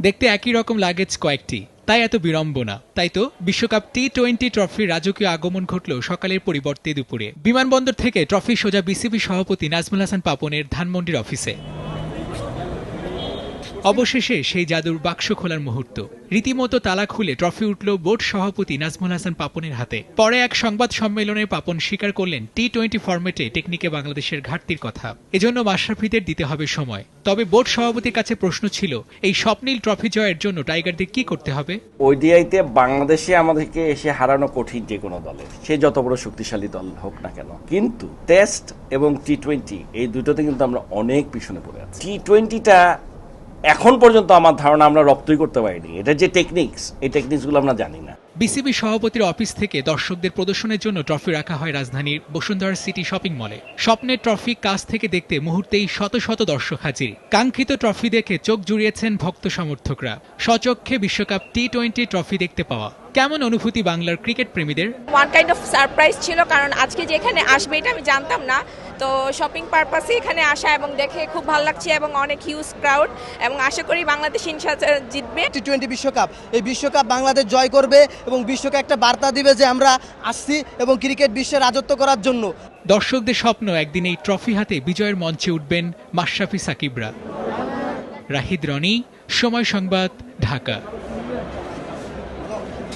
দেখতে একই রকম লাগেজ কয়েকটি, তাই এত বিড়ম্বনা। তাই তো বিশ্বকাপ টি-20 ট্রফির রাজকীয় আগমন ঘটল সকালের পরিবর্তে দুপুরে। বিমানবন্দর থেকে ট্রফি সোজা বিসিবি সভাপতি নাজমুল হাসান পাপনের ধানমন্ডির অফিসে। অবশেষে সেই জাদুর বাক্স খোলার মুহূর্ত। রীতিমতো তালা খুলে ট্রফি উঠল বোর্ড সভাপতি নাজমুল হাসান পাপনের হাতে। পরে এক সংবাদ সম্মেলনে পাপন স্বীকার করলেন টি-20 ফরম্যাটে টেকনিকে বাংলাদেশের ঘাটতির কথা, এজন্য মাশরাফিদের দিতে হবে সময়। তবে বোর্ড সভাপতির কাছে প্রশ্ন ছিল, এই স্বপ্নীল ট্রফি জয়ের জন্য টাইগারদের কি করতে হবে? ওডিআইতে বাংলাদেশে আমাদেরকে এসে হারানো কঠিন যে কোনো দলের, সে যত বড় শক্তিশালী দল হোক না কেন। কিন্তু টেস্ট এবং টি-20 এই দুটোতে কিন্তু আমরা অনেক পিছনে পড়ে আছি। টি-20টা এখন পর্যন্ত আমার ধারণা আমরা রপ্তই করতে পারিনি। এটা যে টেকনিক্স, এই টেকনিক্সগুলো আমরা জানি না। বিসিবি সভাপতির অফিস থেকে দর্শকদের প্রদর্শনের জন্য ট্রফি রাখা হয় রাজধানীর বসুন্ধরা সিটি শপিং মলে। স্বপ্নের ট্রফি কাছ থেকে দেখতে মুহূর্তেই শত শত দর্শক হাজির। কাঙ্ক্ষিত ট্রফি দেখে চোখ জুড়িয়েছেন ভক্ত সমর্থকরা। স্বচক্ষে বিশ্বকাপ টি-20 ট্রফি দেখতে পাওয়া কেমন অনুভূতি বাংলার ক্রিকেট প্রেমীদের? ওয়ান কাইন্ড অফ সারপ্রাইজ ছিল, কারণ আজকে যে এখানে আসবে এটা আমি জানতাম না। তো শপিং পারপাসে এখানে আসা এবং দেখে খুব ভালো লাগছে এবং অনেক হিউজ ক্রাউড, এবং আশা করি বাংলাদেশ ইনশাআল্লাহ জিতবে। টি-20 বিশ্বকাপ, এই বিশ্বকাপ বাংলাদেশ জয় করবে এবং বিশ্বকে একটা বার্তা দিবে যে আমরা আসছি এবং ক্রিকেট বিশ্বে রাজত্ব করার জন্য। দর্শকদের স্বপ্ন একদিন এই ট্রফি হাতে বিজয়ের মঞ্চে উঠবেন মাশরাফি সাকিবরা। রাহিদ রনি, সময় সংবাদ, ঢাকা।